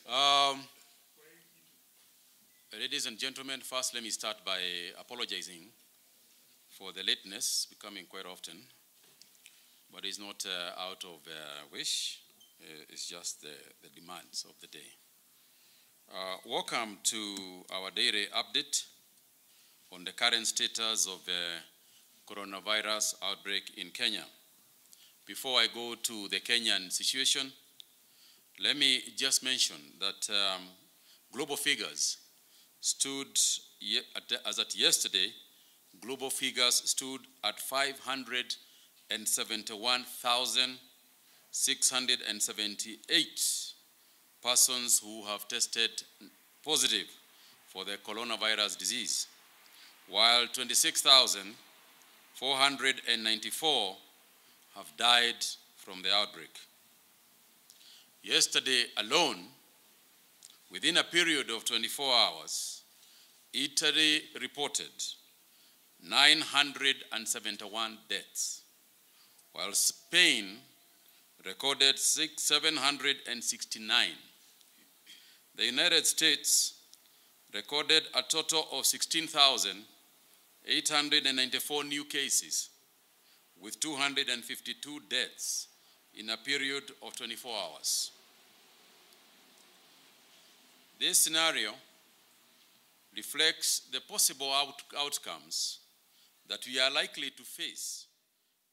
Um, Ladies and gentlemen, first let me start by apologizing for the lateness becoming quite often, but it's not out of wish, it's just the demands of the day. Welcome to our daily update on the current status of the coronavirus outbreak in Kenya. Before I go to the Kenyan situation, let me just mention that global figures stood, as at yesterday, global figures stood at 571,678 persons who have tested positive for the coronavirus disease, while 26,494 have died from the outbreak. Yesterday alone, within a period of 24 hours, Italy reported 971 deaths, while Spain recorded 769. The United States recorded a total of 16,894 new cases, with 252 deaths in a period of 24 hours. This scenario reflects the possible outcomes that we are likely to face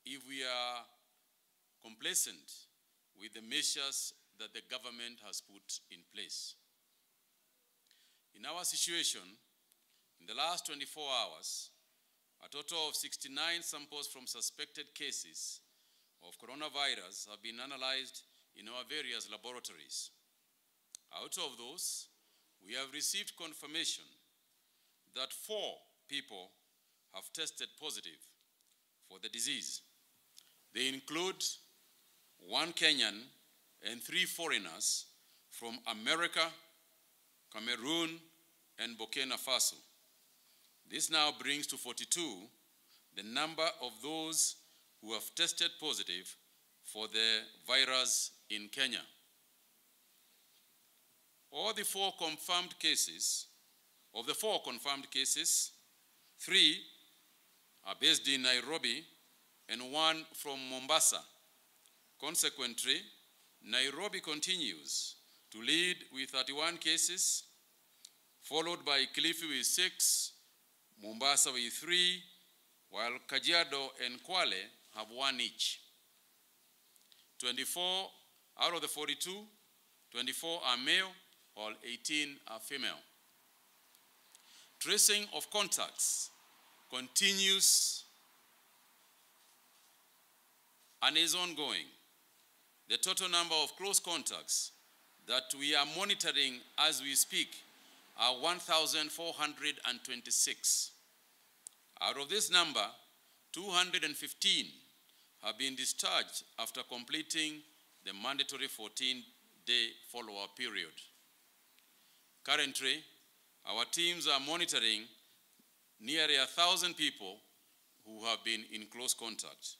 if we are complacent with the measures that the government has put in place. In our situation, in the last 24 hours, a total of 69 samples from suspected cases of coronavirus have been analyzed in our various laboratories. Out of those, we have received confirmation that 4 people have tested positive for the disease. They include 1 Kenyan and 3 foreigners from America, Cameroon, and Burkina Faso. This now brings to 42 the number of those who have tested positive for the virus in Kenya. Of the 4 confirmed cases, 3 are based in Nairobi and 1 from Mombasa. Consequently, Nairobi continues to lead with 31 cases, followed by Kilifi with 6, Mombasa with 3, while Kajiado and Kwale have 1 each. 24 out of the 42, 24 are male, while 18 are female. Tracing of contacts continues and is ongoing. The total number of close contacts that we are monitoring as we speak are 1,426. Out of this number, 215 have been discharged after completing the mandatory 14-day follow-up period. Currently, our teams are monitoring nearly 1,000 people who have been in close contact.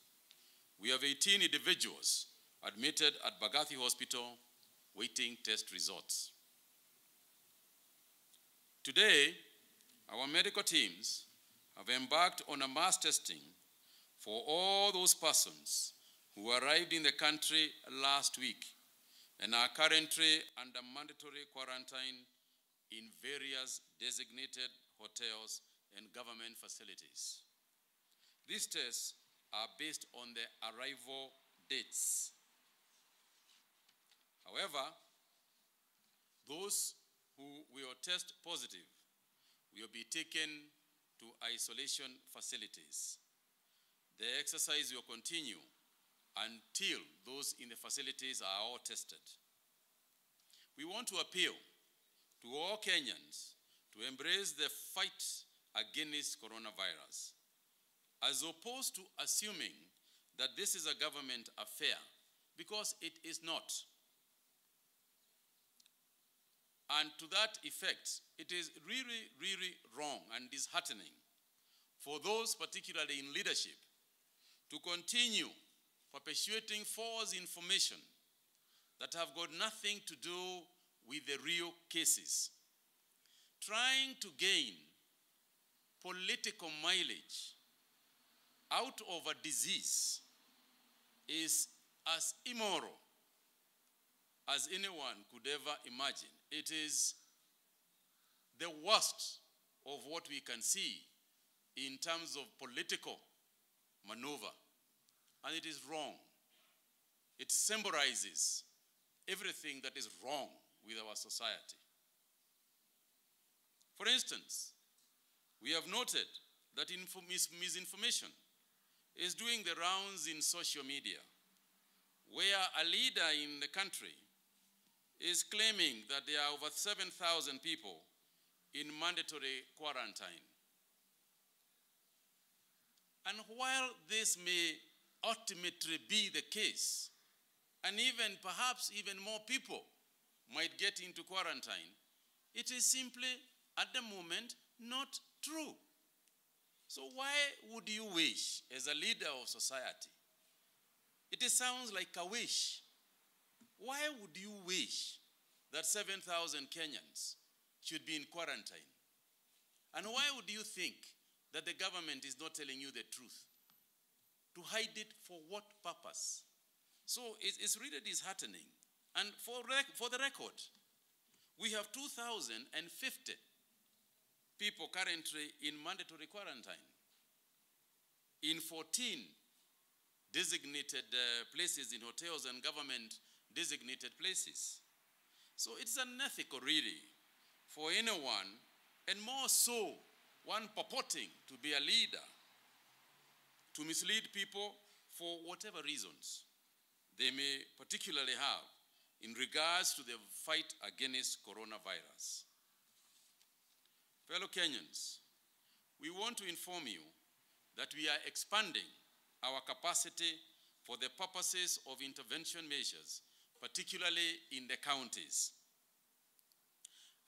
We have 18 individuals admitted at Bagathi Hospital waiting test results. Today, our medical teams have embarked on a mass testing for all those persons who arrived in the country last week and are currently under mandatory quarantine in various designated hotels and government facilities. These tests are based on the arrival dates. However, those who will test positive will be taken to isolation facilities. The exercise will continue until those in the facilities are all tested. We want to appeal to all Kenyans to embrace the fight against coronavirus, as opposed to assuming that this is a government affair, because it is not. And to that effect, it is really, really wrong and disheartening for those particularly in leadership to continue perpetuating false information that have got nothing to do with the real cases. Trying to gain political mileage out of a disease is as immoral as anyone could ever imagine. It is the worst of what we can see in terms of political maneuver, and it is wrong. It symbolizes everything that is wrong with our society. For instance, we have noted that misinformation is doing the rounds in social media, where a leader in the country is claiming that there are over 7,000 people in mandatory quarantine. And while this may ultimately be the case, and even perhaps even more people might get into quarantine, it is simply, at the moment, not true. So why would you wish, as a leader of society? It sounds like a wish. Why would you wish that 7,000 Kenyans should be in quarantine? And why would you think that the government is not telling you the truth? To hide it for what purpose? So it's really disheartening. And for the record, we have 2,050 people currently in mandatory quarantine in 14 designated places, in hotels and government designated places. So it's unethical, really, for anyone, and more so one purporting to be a leader, to mislead people for whatever reasons they may particularly have in regards to the fight against coronavirus. Fellow Kenyans, we want to inform you that we are expanding our capacity for the purposes of intervention measures, particularly in the counties.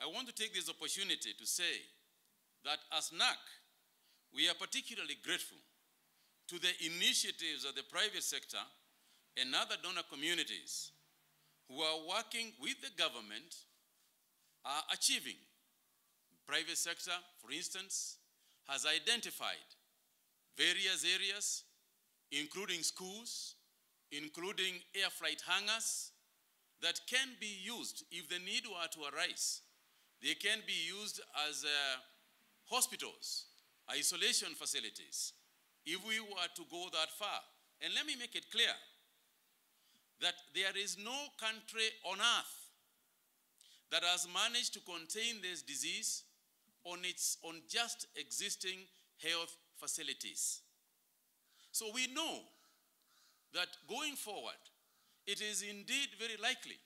I want to take this opportunity to say that as NAC, we are particularly grateful to the initiatives of the private sector and other donor communities who are working with the government, are achieving. Private sector, for instance, has identified various areas, including schools, including air flight hangars, that can be used if the need were to arise. They can be used as hospitals, isolation facilities, if we were to go that far. And let me make it clear that there is no country on earth that has managed to contain this disease on its own just existing health facilities. So we know that going forward, it is indeed very likely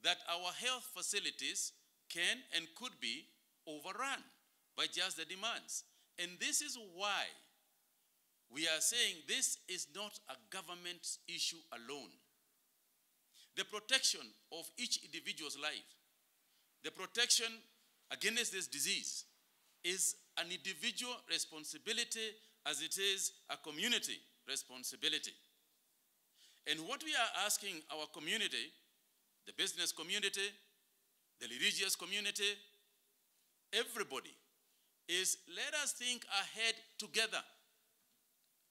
that our health facilities can and could be overrun by just the demands. And this is why we are saying this is not a government issue alone. The protection of each individual's life, the protection against this disease is an individual responsibility as it is a community responsibility. And what we are asking our community, the business community, the religious community, everybody, is let us think ahead together.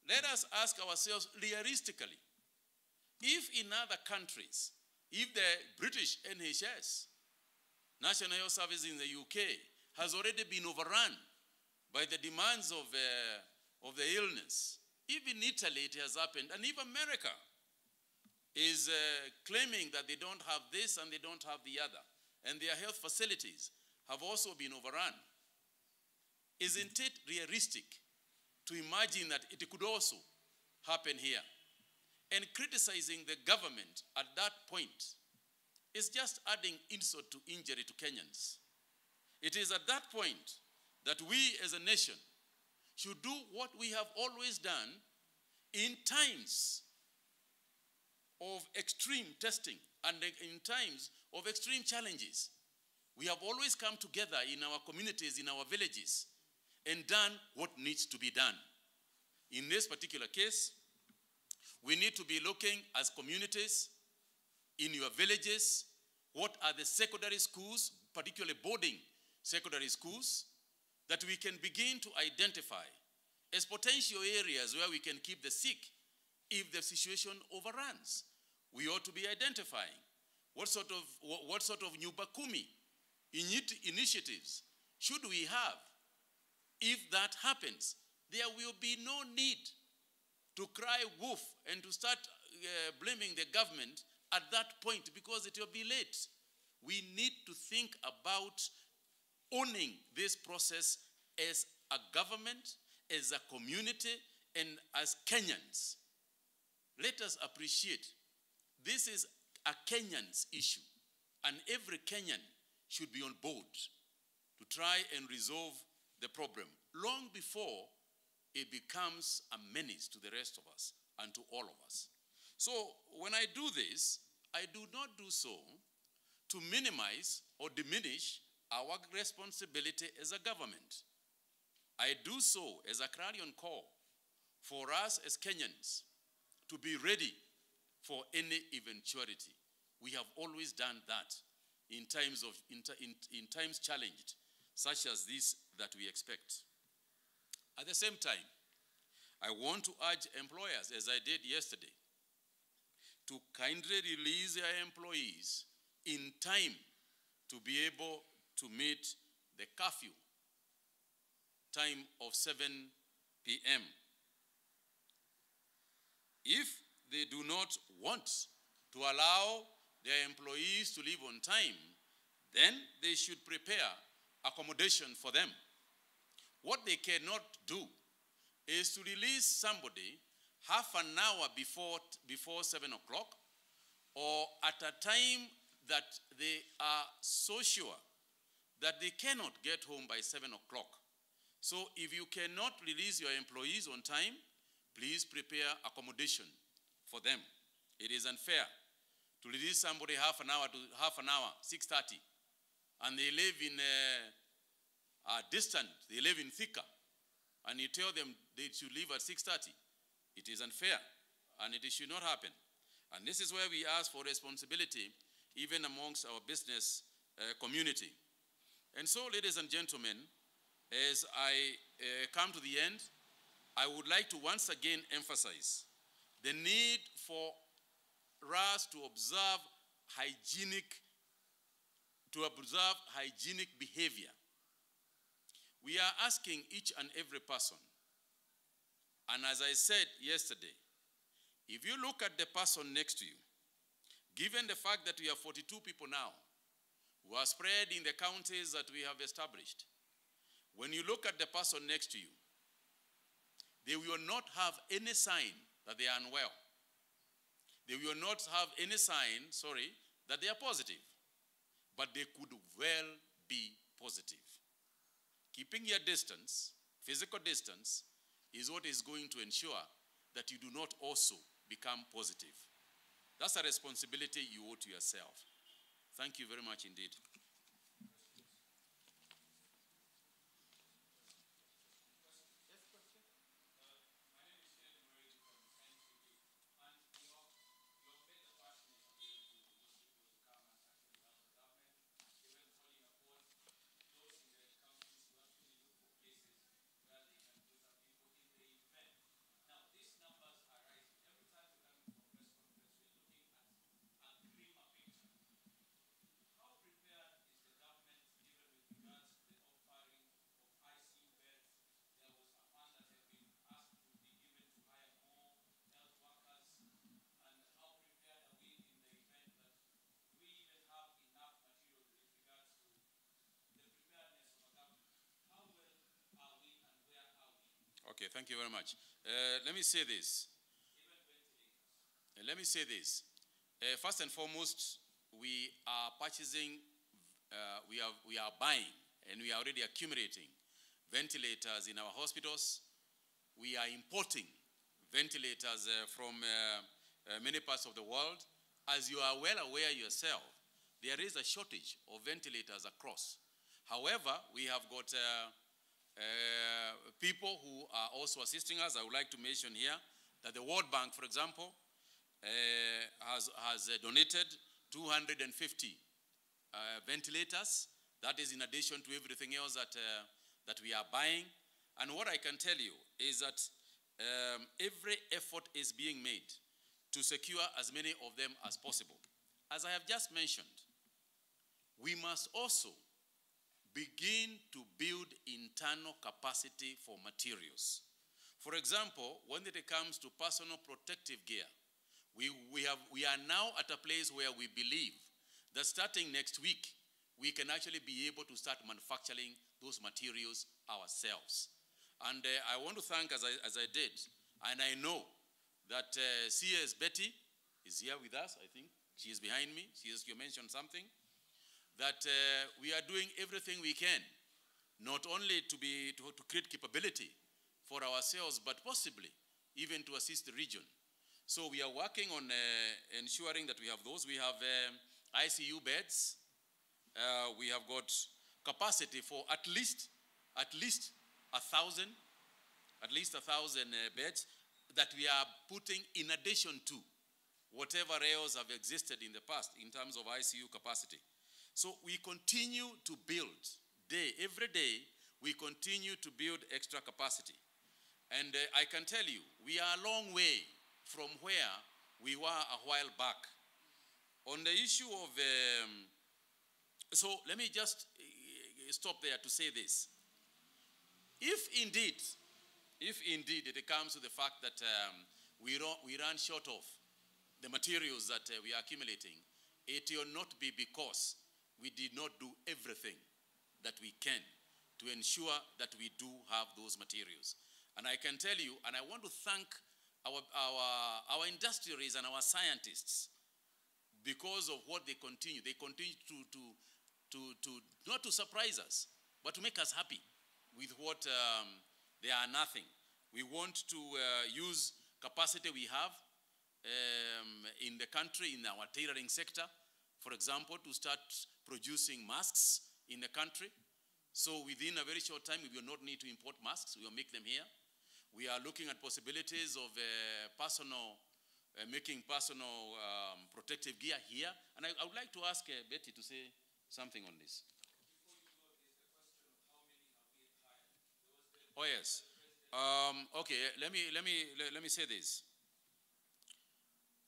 Let us ask ourselves realistically, if in other countries, if the British NHS, National Health Service in the UK, has already been overrun by the demands of the illness, even Italy it has happened, and even America is claiming that they don't have this and they don't have the other, and their health facilities have also been overrun. Isn't it realistic to imagine that it could also happen here? And criticizing the government at that point is just adding insult to injury to Kenyans. It is at that point that we as a nation should do what we have always done in times of extreme testing and in times of extreme challenges. We have always come together in our communities, in our villages, and done what needs to be done. In this particular case, we need to be looking as communities, in your villages, What are the secondary schools, particularly boarding secondary schools, that we can begin to identify as potential areas where we can keep the sick if the situation overruns? We ought to be identifying what sort of Nyubakumi initiatives should we have. If that happens, there will be no need to cry wolf and to start blaming the government at that point, because it will be late. We need to think about owning this process as a government, as a community, and as Kenyans. Let us appreciate this is a Kenyan's issue, and every Kenyan should be on board to try and resolve the problem long before it becomes a menace to the rest of us and to all of us. So when I do this, I do not do so to minimize or diminish our responsibility as a government. I do so as a clarion call for us as Kenyans to be ready for any eventuality. We have always done that in times challenged, such as this that we expect. At the same time, I want to urge employers, as I did yesterday, to kindly release their employees in time to be able to meet the curfew time of 7 p.m. If they do not want to allow their employees to leave on time, then they should prepare accommodation for them. What they cannot do is to release somebody half an hour before 7 o'clock, or at a time that they are so sure that they cannot get home by 7 o'clock. So if you cannot release your employees on time, please prepare accommodation for them. It is unfair to release somebody half an hour, 6:30, and they live in a distant, they live in Thika, and you tell them they should leave at 6:30. It is unfair, and it should not happen. And this is where we ask for responsibility, even amongst our business community. And so, ladies and gentlemen, as I come to the end, I would like to once again emphasize the need for us to observe hygienic behavior. We are asking each and every person, and as I said yesterday, if you look at the person next to you, given the fact that we have 42 people now who are spread in the counties that we have established, when you look at the person next to you, they will not have any sign that they are unwell. They will not have any sign, that they are positive. But they could well be positive. Keeping your distance, physical distance, is what is going to ensure that you do not also become positive. That's a responsibility you owe to yourself. Thank you very much indeed. Okay, thank you very much. Let me say this. First and foremost, we are purchasing, we are buying, and we are already accumulating ventilators in our hospitals. We are importing ventilators from many parts of the world. As you are well aware yourself, there is a shortage of ventilators across. However, we have got people who are also assisting us. I would like to mention here that the World Bank, for example, has donated 250 ventilators. That is in addition to everything else that we are buying. And what I can tell you is that every effort is being made to secure as many of them as possible. As I have just mentioned, we must also begin to build internal capacity for materials. For example, when it comes to personal protective gear, we are now at a place where we believe that starting next week, we can actually be able to start manufacturing those materials ourselves. And I want to thank, as I did, and I know that CS Betty is here with us, I think. She is behind me. You mentioned something. That we are doing everything we can, not only to create capability for ourselves, but possibly even to assist the region. So we are working on ensuring that we have those. We have ICU beds. We have got capacity for at least 1,000 beds that we are putting in addition to whatever else have existed in the past in terms of ICU capacity. So we continue to build every day, we continue to build extra capacity. And I can tell you, we are a long way from where we were a while back. On the issue of, so let me just stop there to say this. If indeed it comes to the fact that we run short of the materials that we are accumulating, it will not be because we did not do everything that we can to ensure that we do have those materials. And I can tell you, and I want to thank our industries and our scientists because of what they continue. They continue to not to surprise us, but to make us happy with what they are nothing. We want to use capacity we have in the country, in our tailoring sector, for example, to start producing masks in the country. So within a very short time, we will not need to import masks. We will make them here. We are looking at possibilities of making personal protective gear here. And I would like to ask Betty to say something on this. Oh yes. Okay. Let me say this.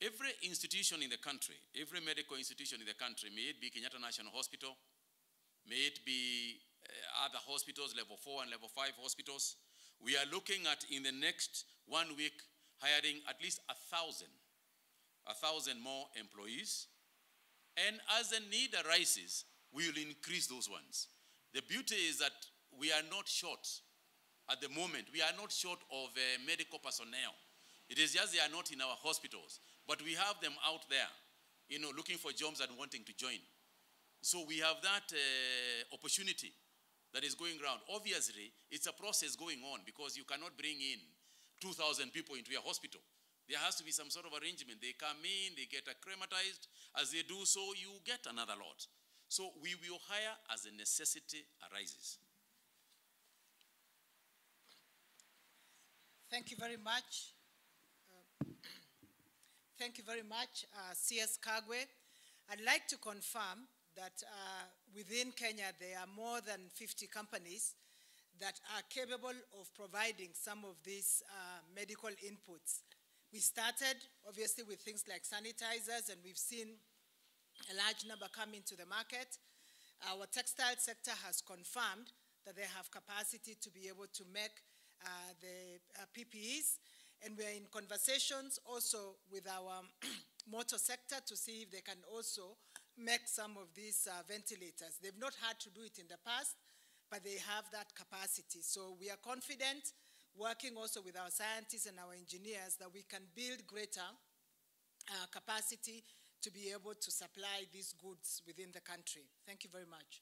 Every institution in the country, every medical institution in the country, may it be Kenyatta National Hospital, may it be other hospitals, level 4 and level 5 hospitals, we are looking at in the next 1 week hiring at least 1,000 more employees. And as the need arises, we will increase those ones. The beauty is that we are not short at the moment. We are not short of medical personnel. It is just they are not in our hospitals, but we have them out there, looking for jobs and wanting to join. So we have that opportunity that is going around. Obviously, it's a process going on because you cannot bring in 2,000 people into your hospital. There has to be some sort of arrangement. They come in, they get acclimatized. As they do so, you get another lot. So we will hire as the necessity arises. Thank you very much. Thank you very much, CS Kagwe. I'd like to confirm that within Kenya, there are more than 50 companies that are capable of providing some of these medical inputs. We started, obviously, with things like sanitizers, and we've seen a large number come into the market. Our textile sector has confirmed that they have capacity to be able to make the PPEs. And we're in conversations also with our motor sector to see if they can also make some of these ventilators. They've not had to do it in the past, but they have that capacity. So we are confident, working also with our scientists and our engineers, that we can build greater capacity to be able to supply these goods within the country. Thank you very much.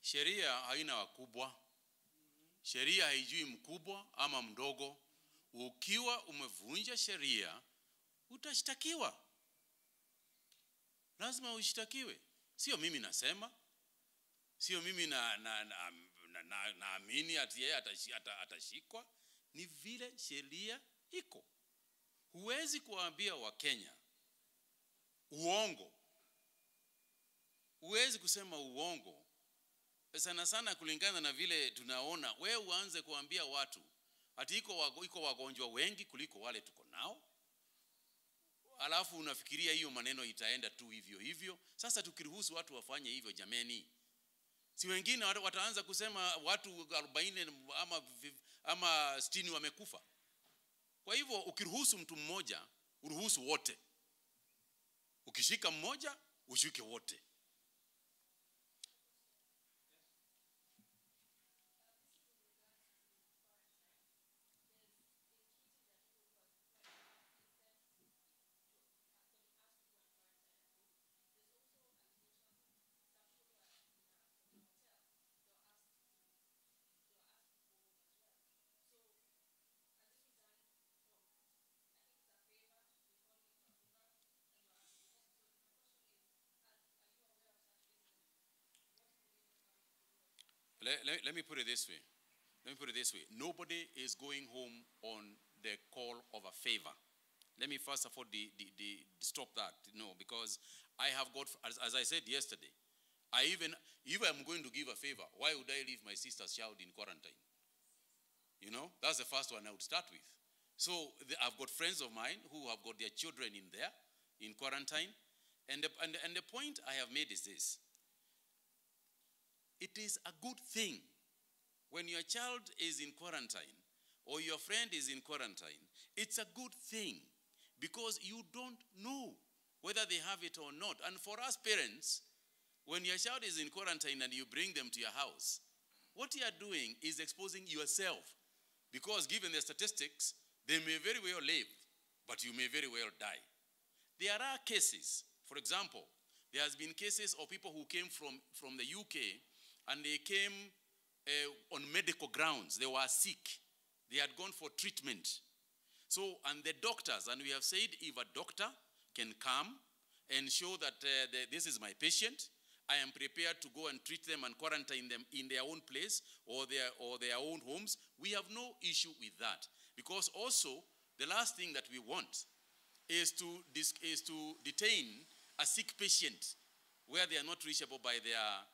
sheria haina wakubwa. Sheria haijui mkubwa ama mdogo. Ukiwa umevunja sheria, utashtakiwa. Lazima ushtakiwe. Sio mimi nasema. Sio mimi naamini ati yeye atashikwa. Ni vile sheria iko. Huwezi kuambia Wakenya uongo. Huwezi kusema uongo. Sana sana kulingana na vile tunaona, wewe uanze kuambia watu ati iko wagonjwa wengi kuliko wale tuko nao. Alafu unafikiria hiyo maneno itaenda tu hivyo hivyo. Sasa tukiruhusu watu wafanye hivyo, jameni, si wengine wataanza kusema watu 40 ama 60 wamekufa. Kwa hivyo ukiruhusu mtu mmoja, uruhusu wote. Ukishika mmoja, ushike wote. Let me put it this way. Nobody is going home on the call of a favor. Let me first of all stop that. No, because I have got, as I said yesterday, if I'm going to give a favor, why would I leave my sister's child in quarantine? You know, that's the first one I would start with. So I've got friends of mine who have got their children in there, in quarantine. And the point I have made is this. It is a good thing when your child is in quarantine or your friend is in quarantine. It's a good thing because you don't know whether they have it or not. And for us parents, when your child is in quarantine and you bring them to your house, what you are doing is exposing yourself, because given the statistics, they may very well live, but you may very well die. There are cases, for example, there has been cases of people who came from the UK and they came on medical grounds. They were sick. They had gone for treatment. So, and the doctors, and we have said if a doctor can come and show that this is my patient, I am prepared to go and treat them and quarantine them in their own place or their own homes, we have no issue with that. Because also, the last thing that we want is to detain a sick patient where they are not reachable by their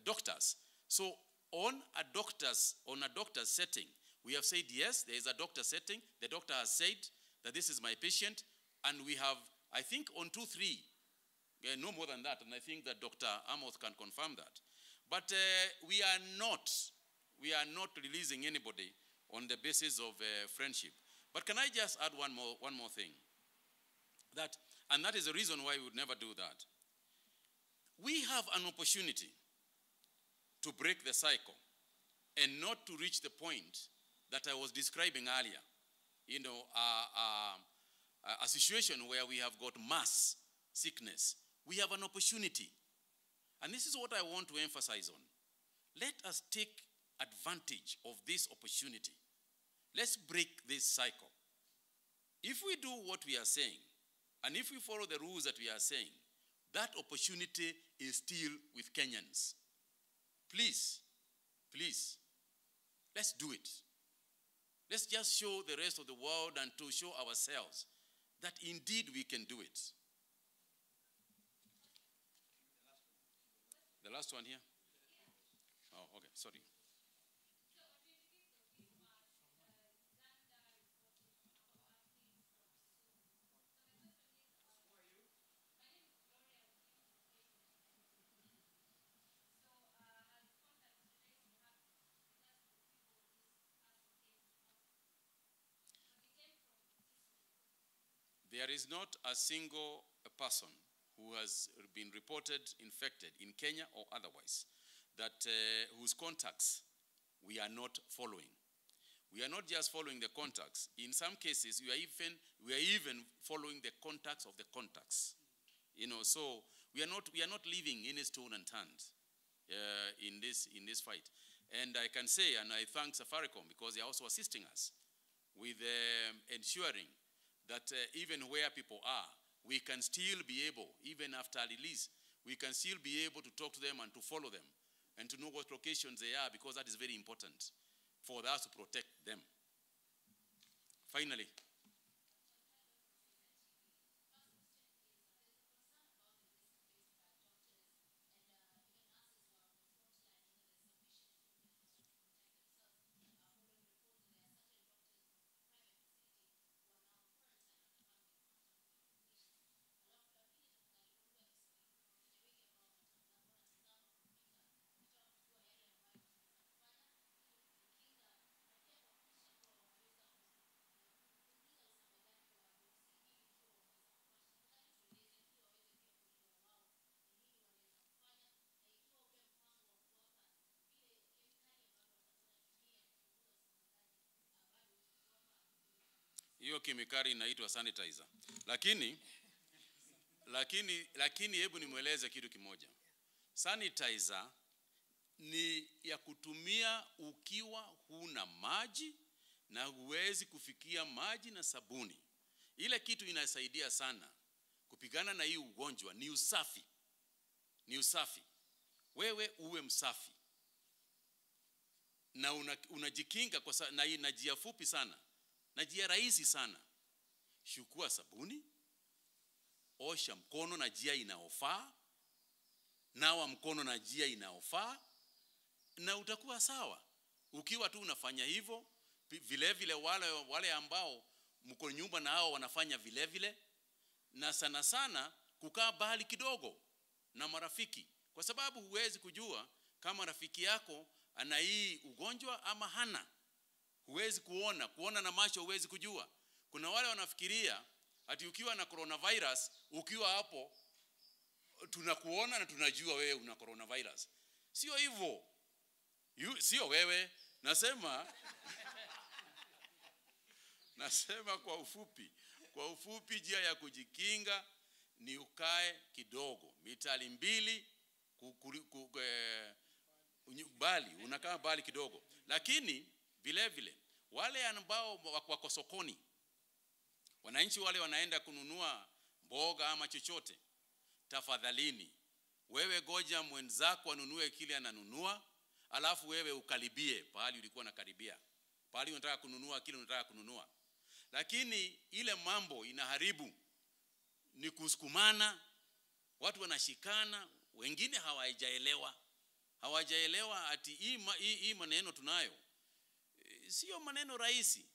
doctors. So on a doctor's setting, we have said yes, there is a doctor setting. The doctor has said that this is my patient, and we have, I think, on 2-3, no more than that, and I think that Dr. Amoth can confirm that. But we are not releasing anybody on the basis of friendship. But can I just add one more thing? And that is the reason why we would never do that. We have an opportunity to break the cycle and not to reach the point that I was describing earlier. You know, a situation where we have got mass sickness. We have an opportunity. And this is what I want to emphasize on. Let us take advantage of this opportunity. Let's break this cycle. If we do what we are saying, and if we follow the rules that we are saying, that opportunity is still with Kenyans. Please, let's do it. Let's just show the rest of the world and to show ourselves that indeed we can do it. The last one here? Oh, okay, sorry. There is not a single person who has been reported infected in Kenya or otherwise whose contacts we are not following. We are not just following the contacts. In some cases, we are even following the contacts of the contacts. You know, so We are not leaving any stone unturned in this fight. And I can say, and I thank Safaricom because they are also assisting us with ensuring that even where people are, we can still be able, even after release, we can still be able to talk to them and to follow them and to know what locations they are, because that is very important for us to protect them. Finally, hiyo kemikali inaitwa sanitizer. Lakini hebu nimweleze kitu kimoja. Sanitizer ni ya kutumia ukiwa huna maji na huwezi kufikia maji na sabuni. Ile kitu inasaidia sana kupigana na hii ugonjwa ni usafi. Ni usafi. Wewe uwe msafi. Na unajikinga kwa na njia fupi sana. Na njia rahisi sana. Chukua sabuni, osha mkono na njia inaofaa, nawa mkono na njia inaofaa, na utakuwa sawa. Ukiwa tu unafanya hivyo, vile vile wale ambao mko nyumba na hao wanafanya vile vile, na sana sana kukaa mbali kidogo na marafiki, kwa sababu huwezi kujua kama rafiki yako ana hii ugonjwa ama hana. Huwezi kuona na macho huwezi kujua. Kuna wale wanafikiria ati ukiwa na coronavirus, ukiwa hapo tunakuona na tunajua wewe una coronavirus. Sio hivyo. Sio wewe. Nasema kwa ufupi njia ya kujikinga ni ukae kidogo, mitali 2 bali, unakaa bali kidogo. Lakini vile vile wale ambao wako sokoni, wananchi wale wanaenda kununua mboga ama chochote, tafadhalini wewe goja mwenzako anunue kile ananunua, alafu wewe ukaribie pahali ulikuwa unakaribia, pahali unataka kununua kile unataka kununua. Lakini ile mambo inaharibu ni kusukumana, watu wanashikana, wengine hawajaelewa ati hii maneno tunayo sio maneno rahisi,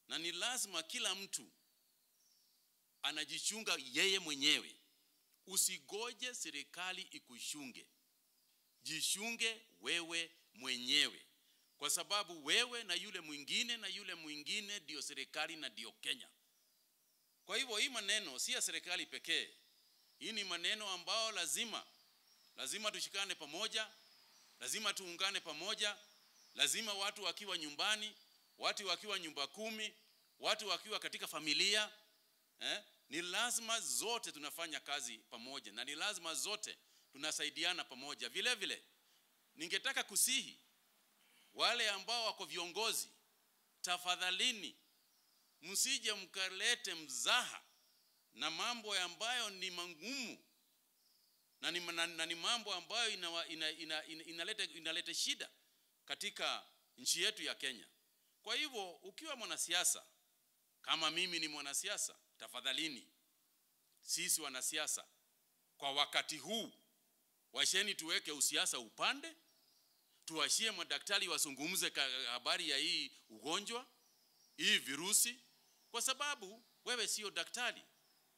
na ni lazima kila mtu anajichunga yeye mwenyewe. Usigoje serikali ikushunge, jishunge wewe mwenyewe, kwa sababu wewe na yule mwingine ndio serikali na ndio Kenya. Kwa hivyo hii maneno si ya serikali pekee, hii ni maneno ambao lazima tushikane pamoja, lazima tuungane pamoja. Lazima watu wakiwa nyumbani, watu wakiwa nyumba 10, watu wakiwa katika familia, ni lazima zote tunafanya kazi pamoja, na ni lazima zote tunasaidiana pamoja. Vile vile ningetaka kusihi wale ambao wako viongozi, tafadhalini msije mkalete mzaha na mambo ambayo ni mangumu na ni mambo ambayo inaleta shida katika nchi yetu ya Kenya. Kwa hivyo ukiwa mwanasiasa, kama mimi ni mwanasiasa, tafadhalini sisi wanasiasa kwa wakati huu washeni tuweke usiasa upande, tuwashie madaktari wasungumze habari ya hii ugonjwa, hii virusi, kwa sababu wewe sio daktari.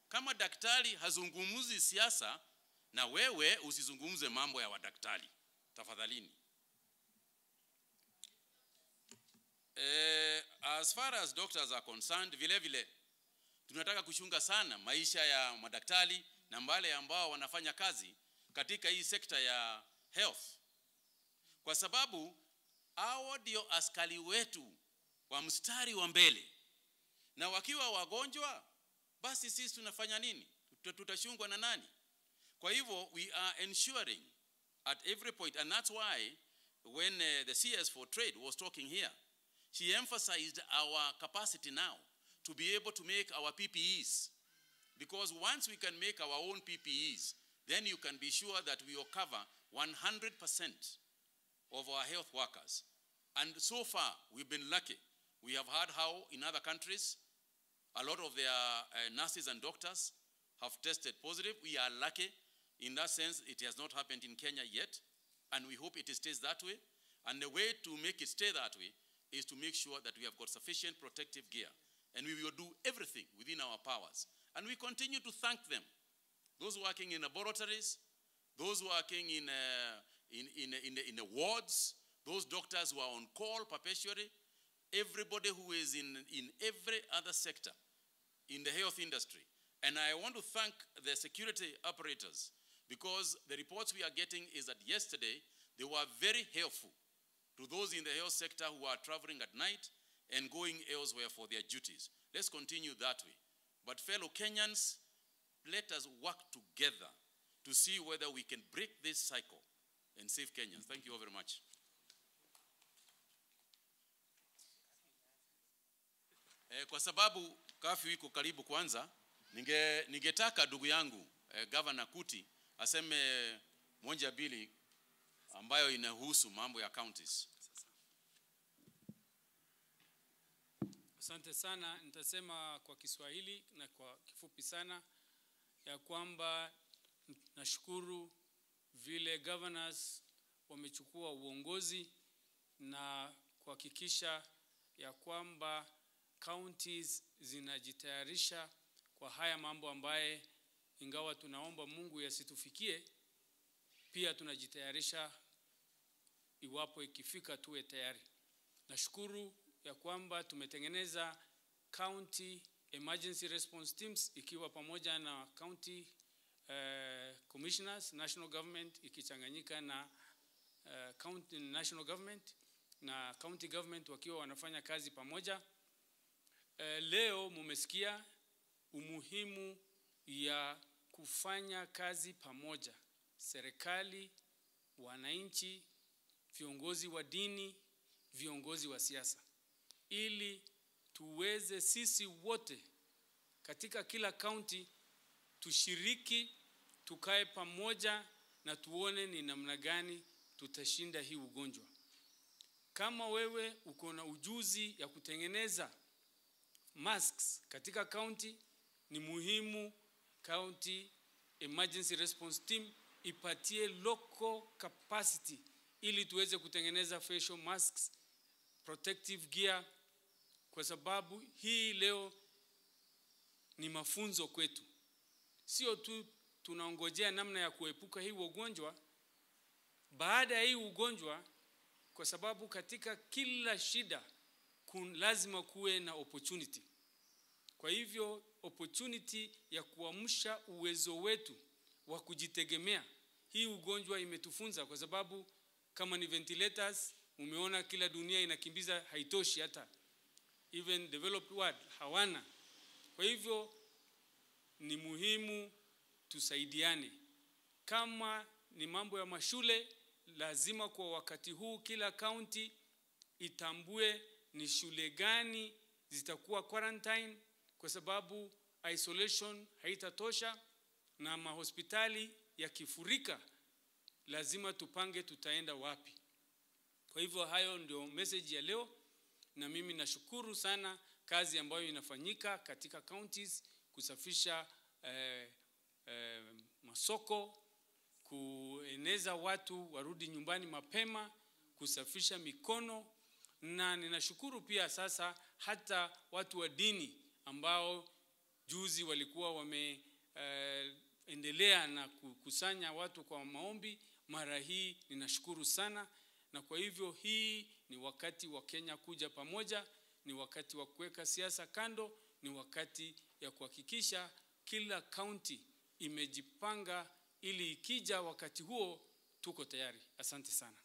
Kama daktari hazungumuzi siasa, na wewe usizungumze mambo ya wadaktari, tafadhalini. As far as doctors are concerned, vile vile tunataka kuchunga sana maisha ya madaktari na wale ambao wanafanya kazi katika hii sekta ya health, kwa sababu hao ndio askari wetu wa mstari wa mbele, na wakiwa wagonjwa basi sisi tunafanya nini? Tutachungwa na nani? Kwa hivyo, we are ensuring at every point, and that's why when the CS for Trade was talking here, she emphasized our capacity now to be able to make our PPEs. Because once we can make our own PPEs, then you can be sure that we will cover 100% of our health workers. And so far, we've been lucky. We have heard how in other countries, a lot of their nurses and doctors have tested positive. We are lucky. In that sense, it has not happened in Kenya yet, and we hope it stays that way. And the way to make it stay that way is to make sure that we have got sufficient protective gear, and we will do everything within our powers. And we continue to thank them. Those working in laboratories, those working in the wards, those doctors who are on call perpetually, everybody who is in every other sector in the health industry. And I want to thank the security operators, because the reports we are getting is that yesterday they were very helpful to those in the health sector who are traveling at night and going elsewhere for their duties. Let's continue that way. But fellow Kenyans, let us work together to see whether we can break this cycle and save Kenyans. Thank you all very much. Kwa sababu kafyu iko karibu kwanza, ningetaka ndugu yangu Governor Kuti aseme moja mbili ambayo inahusu mambo ya counties. Asante sana. Nitasema kwa Kiswahili na kwa kifupi sana ya kwamba nashukuru vile governors wamechukua uongozi na kuhakikisha ya kwamba counties zinajitayarisha kwa haya mambo ambaye ingawa tunaomba Mungu yasitufikie, pia tunajitayarisha iwapo ikifika tuwe tayari. Nashukuru ya kwamba tumetengeneza county emergency response teams ikiwa pamoja na county commissioners, national government ikichanganyika na county national government na county government wakiwa wanafanya kazi pamoja. Leo mumesikia umuhimu ya kufanya kazi pamoja, serikali, wananchi, viongozi wa dini, viongozi wa siasa, ili tuweze sisi wote katika kila county tushiriki, tukae pamoja na tuone ni namna gani tutashinda hii ugonjwa. Kama wewe uko na ujuzi ya kutengeneza masks katika county, ni muhimu county emergency response team ipatie local capacity ili tuweze kutengeneza facial masks, protective gear, kwa sababu hii leo ni mafunzo kwetu. Sio tu tunaongojea namna ya kuepuka hii ugonjwa, baada ya hii ugonjwa, kwa sababu katika kila shida lazima kuwe na opportunity. Kwa hivyo opportunity ya kuamsha uwezo wetu wa kujitegemea, hii ugonjwa imetufunza, kwa sababu kama ni ventilators, umeona kila dunia inakimbiza, haitoshi, hata even developed world hawana. Kwa hivyo ni muhimu tusaidiane. Kama ni mambo ya mashule, lazima kwa wakati huu kila county itambue ni shule gani zitakuwa quarantine, kwa sababu isolation haitatosha, na mahospitali yakifurika lazima tupange tutaenda wapi. Kwa hivyo hayo ndio message ya leo, na mimi nashukuru sana kazi ambayo inafanyika katika counties kusafisha masoko, kueneza watu warudi nyumbani mapema, kusafisha mikono, na ninashukuru pia sasa hata watu wa dini ambao juzi walikuwa wameendelea na kukusanya watu kwa maombi, mara hii ninashukuru sana. Na kwa hivyo hii ni wakati wa Kenya kuja pamoja, ni wakati wa kuweka siasa kando, ni wakati ya kuhakikisha kila county imejipanga ili ikija wakati huo tuko tayari. Asante sana.